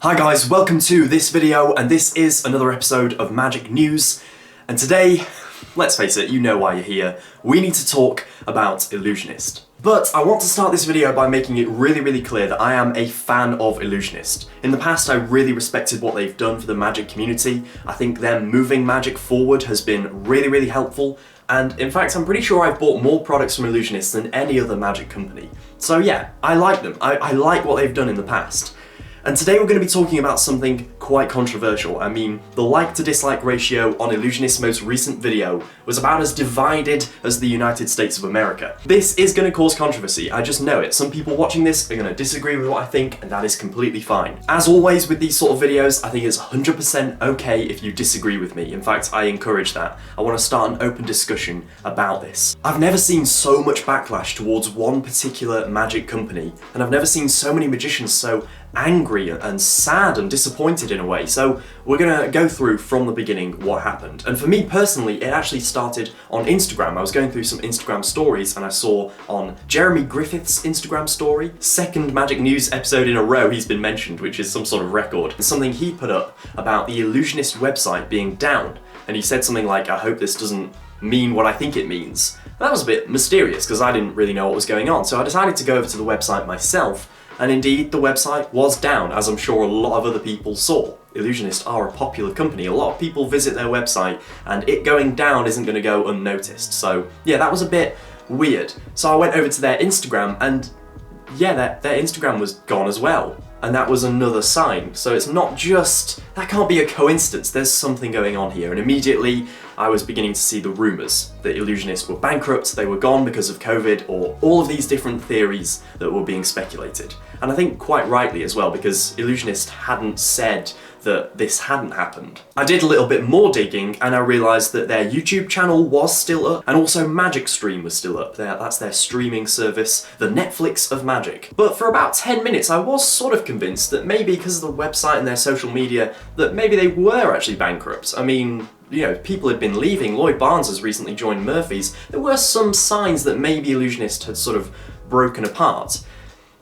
Hi guys, welcome to this video, and this is another episode of Magic News. And today, let's face it, you know why you're here. We need to talk about Ellusionist. But I want to start this video by making it really clear that I am a fan of Ellusionist. In the past, I really respected what they've done for the Magic community. I think them moving Magic forward has been really helpful. And in fact, I'm pretty sure I've bought more products from Ellusionist than any other Magic company. So yeah, I like them. I like what they've done in the past. And today we're going to be talking about something quite controversial. I mean, the like to dislike ratio on Ellusionist's most recent video was about as divided as the United States of America. This is going to cause controversy, I just know it. Some people watching this are going to disagree with what I think, and that is completely fine. As always with these sort of videos, I think it's 100% okay if you disagree with me. In fact, I encourage that. I want to start an open discussion about this. I've never seen so much backlash towards one particular Magic company, and I've never seen so many magicians so angry and sad and disappointed in a way. So we're gonna go through from the beginning what happened. And for me personally, it actually started on Instagram. I was going through some Instagram stories and I saw on Jeremy Griffith's Instagram story, second Magic News episode in a row he's been mentioned, which is some sort of record, something he put up about the Ellusionist website being down. And he said something like, I hope this doesn't mean what I think it means. That was a bit mysterious because I didn't really know what was going on. So I decided to go over to the website myself. And indeed, the website was down, as I'm sure a lot of other people saw. Ellusionist are a popular company. A lot of people visit their website, and it going down isn't going to go unnoticed. So yeah, that was a bit weird. So I went over to their Instagram, and yeah, their Instagram was gone as well. And that was another sign. So it's not just, that can't be a coincidence, there's something going on here. And immediately I was beginning to see the rumours that Ellusionist were bankrupt, they were gone because of COVID, or all of these different theories that were being speculated. And I think quite rightly as well, because Ellusionist hadn't said that this hadn't happened. I did a little bit more digging and I realised that their YouTube channel was still up, and also Magic Stream was still up. That's their streaming service, the Netflix of Magic. But for about 10 minutes I was sort of convinced that maybe because of the website and their social media, that maybe they were actually bankrupt. I mean, you know, people had been leaving. Lloyd Barnes has recently joined Murphy's. There were some signs that maybe Ellusionist had sort of broken apart.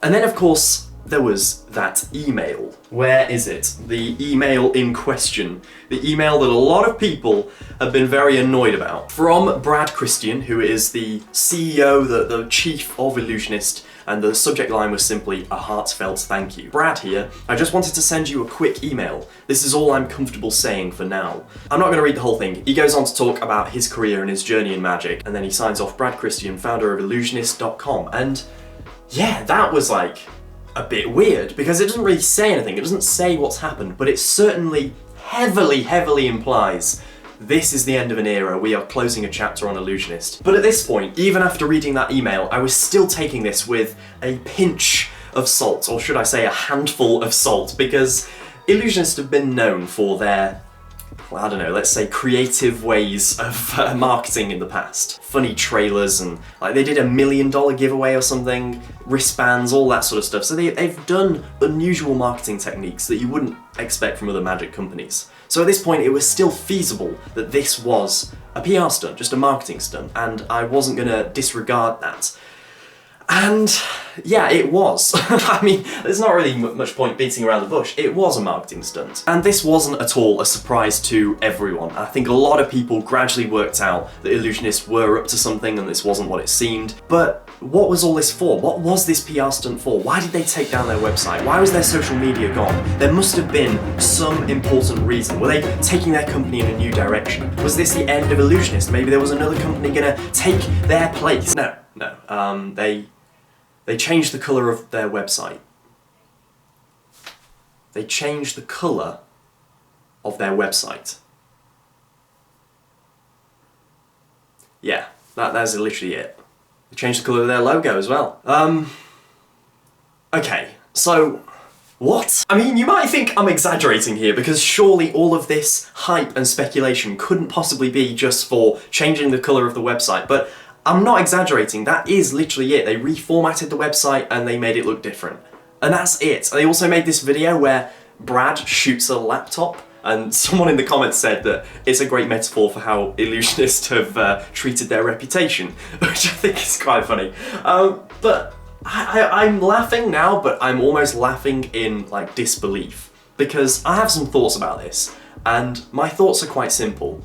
And then of course, there was that email. Where is it? The email in question. The email that a lot of people have been very annoyed about. From Brad Christian, who is the CEO, the chief of Ellusionist, and the subject line was simply, a heartfelt thank you. Brad here, I just wanted to send you a quick email. This is all I'm comfortable saying for now. I'm not going to read the whole thing. He goes on to talk about his career and his journey in Magic, and then he signs off, Brad Christian, founder of Ellusionist.com. And yeah, that was like a bit weird, because it doesn't really say anything, it doesn't say what's happened, but it certainly heavily implies this is the end of an era, we are closing a chapter on Ellusionist. But at this point, even after reading that email, I was still taking this with a pinch of salt, or should I say a handful of salt, because Ellusionist have been known for their, well, I don't know, let's say creative ways of marketing in the past. Funny trailers, and like they did $1 million giveaway or something, wristbands, all that sort of stuff. So they've done unusual marketing techniques that you wouldn't expect from other Magic companies. So at this point it was still feasible that this was a PR stunt, just a marketing stunt, and I wasn't gonna disregard that. And yeah, it was. I mean, there's not really much point beating around the bush. It was a marketing stunt. And this wasn't at all a surprise to everyone. I think a lot of people gradually worked out that Ellusionists were up to something and this wasn't what it seemed. But what was all this for? What was this PR stunt for? Why did they take down their website? Why was their social media gone? There must have been some important reason. Were they taking their company in a new direction? Was this the end of Ellusionist? Maybe there was another company gonna take their place? No. They changed the colour of their website. They changed the colour of their website. Yeah, that's literally it. They changed the colour of their logo as well. Okay, so what? I mean, you might think I'm exaggerating here, because surely all of this hype and speculation couldn't possibly be just for changing the colour of the website, but I'm not exaggerating, that is literally it. They reformatted the website and they made it look different. And that's it. They also made this video where Brad shoots a laptop, and someone in the comments said that it's a great metaphor for how Ellusionists have treated their reputation, which I think is quite funny. But I'm laughing now, but I'm almost laughing in like disbelief. because I have some thoughts about this, and my thoughts are quite simple.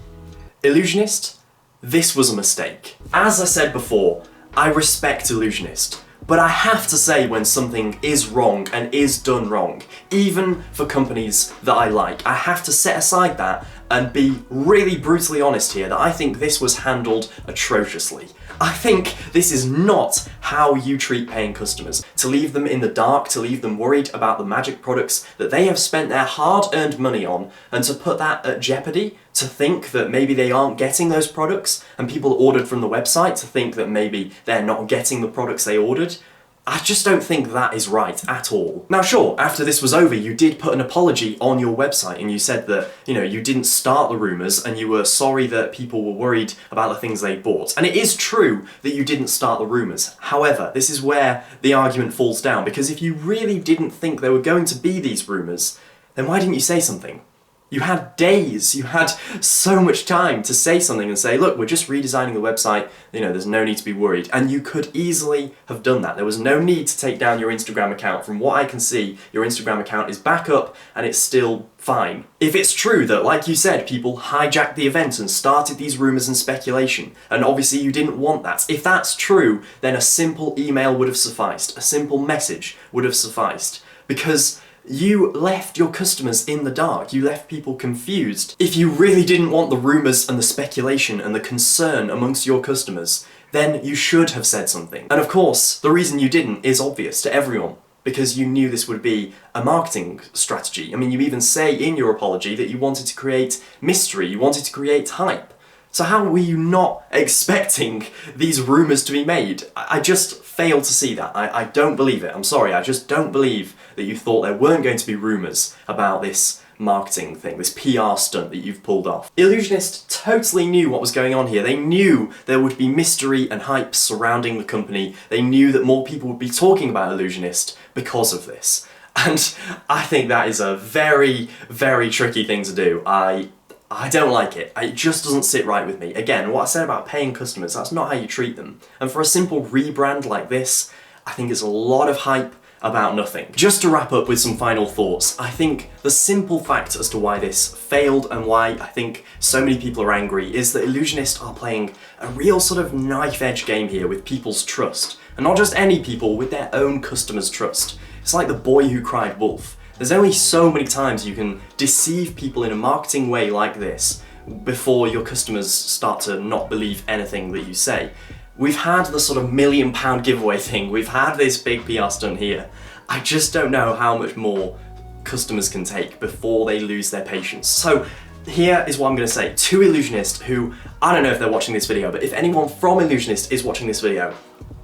Ellusionist, this was a mistake. As I said before, I respect Ellusionist, but I have to say when something is wrong and is done wrong, even for companies that I like. I have to set aside that and be really brutally honest here that I think this was handled atrociously. I think this is not how you treat paying customers. To leave them in the dark, to leave them worried about the magic products that they have spent their hard-earned money on, and to put that at jeopardy, to think that maybe they aren't getting those products, and people ordered from the website to think that maybe they're not getting the products they ordered. I just don't think that is right at all. Now sure, after this was over, you did put an apology on your website and you said that, you didn't start the rumours and you were sorry that people were worried about the things they bought. And it is true that you didn't start the rumours. However, this is where the argument falls down, because if you really didn't think there were going to be these rumours, then why didn't you say something? You had days, you had so much time to say something and say, look, we're just redesigning the website, there's no need to be worried. And you could easily have done that. There was no need to take down your Instagram account. From what I can see, your Instagram account is back up and it's still fine. If it's true that, like you said, people hijacked the event and started these rumours and speculation, and obviously you didn't want that, if that's true, then a simple email would have sufficed, a simple message would have sufficed, because you left your customers in the dark, you left people confused. If you really didn't want the rumours and the speculation and the concern amongst your customers, then you should have said something. And of course, the reason you didn't is obvious to everyone, because you knew this would be a marketing strategy. I mean, you even say in your apology that you wanted to create mystery, you wanted to create hype. So how were you not expecting these rumours to be made? I just fail to see that. I don't believe it. I'm sorry, I just don't believe that you thought there weren't going to be rumours about this marketing thing, this PR stunt that you've pulled off. Ellusionist totally knew what was going on here. They knew there would be mystery and hype surrounding the company. They knew that more people would be talking about Ellusionist because of this. And I think that is a very, very tricky thing to do. I don't like it. It just doesn't sit right with me. Again, what I said about paying customers, that's not how you treat them. And for a simple rebrand like this, I think it's a lot of hype about nothing. Just to wrap up with some final thoughts, I think the simple fact as to why this failed and why I think so many people are angry is that Ellusionist are playing a real sort of knife-edge game here with people's trust. And not just any people, with their own customers' trust. It's like the boy who cried wolf. There's only so many times you can deceive people in a marketing way like this before your customers start to not believe anything that you say. We've had the sort of £1 million giveaway thing, we've had this big PR stunt here. I just don't know how much more customers can take before they lose their patience. So here is what I'm going to say to Ellusionist, who, I don't know if they're watching this video, but if anyone from Ellusionist is watching this video,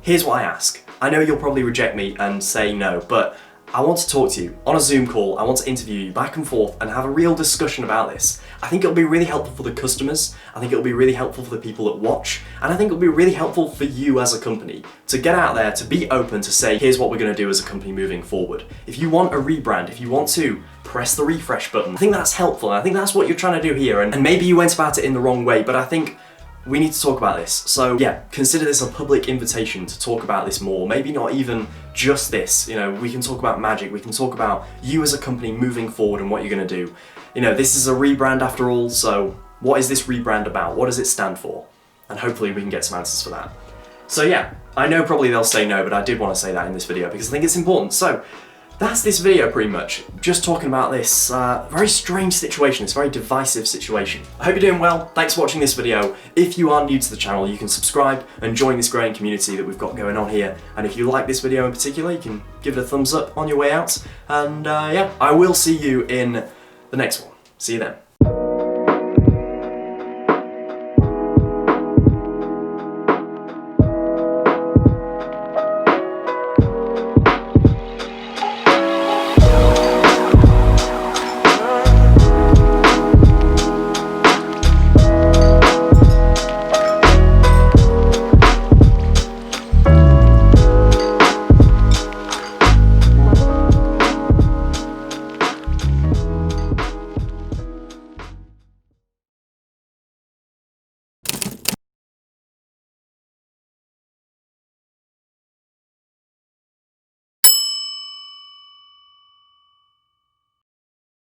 here's what I ask. I know you'll probably reject me and say no, but I want to talk to you on a Zoom call. I want to interview you back and forth and have a real discussion about this. I think it'll be really helpful for the customers, I think it'll be really helpful for the people that watch, and I think it'll be really helpful for you as a company to get out there, to be open, to say, here's what we're going to do as a company moving forward. If you want a rebrand, if you want to press the refresh button, I think that's helpful, and I think that's what you're trying to do here, and maybe you went about it in the wrong way, but I think we need to talk about this. So yeah, consider this a public invitation to talk about this more. Maybe not even just this, we can talk about magic, we can talk about you as a company moving forward and what you're gonna do. This is a rebrand after all, so what is this rebrand about? What does it stand for? And hopefully we can get some answers for that. So yeah, I know probably they'll say no, but I did want to say that in this video because I think it's important. So that's this video pretty much, just talking about this very strange situation, this very divisive situation. I hope you're doing well, thanks for watching this video. If you are new to the channel, you can subscribe and join this growing community that we've got going on here. And if you like this video in particular, you can give it a thumbs up on your way out. And yeah, I will see you in the next one. See you then.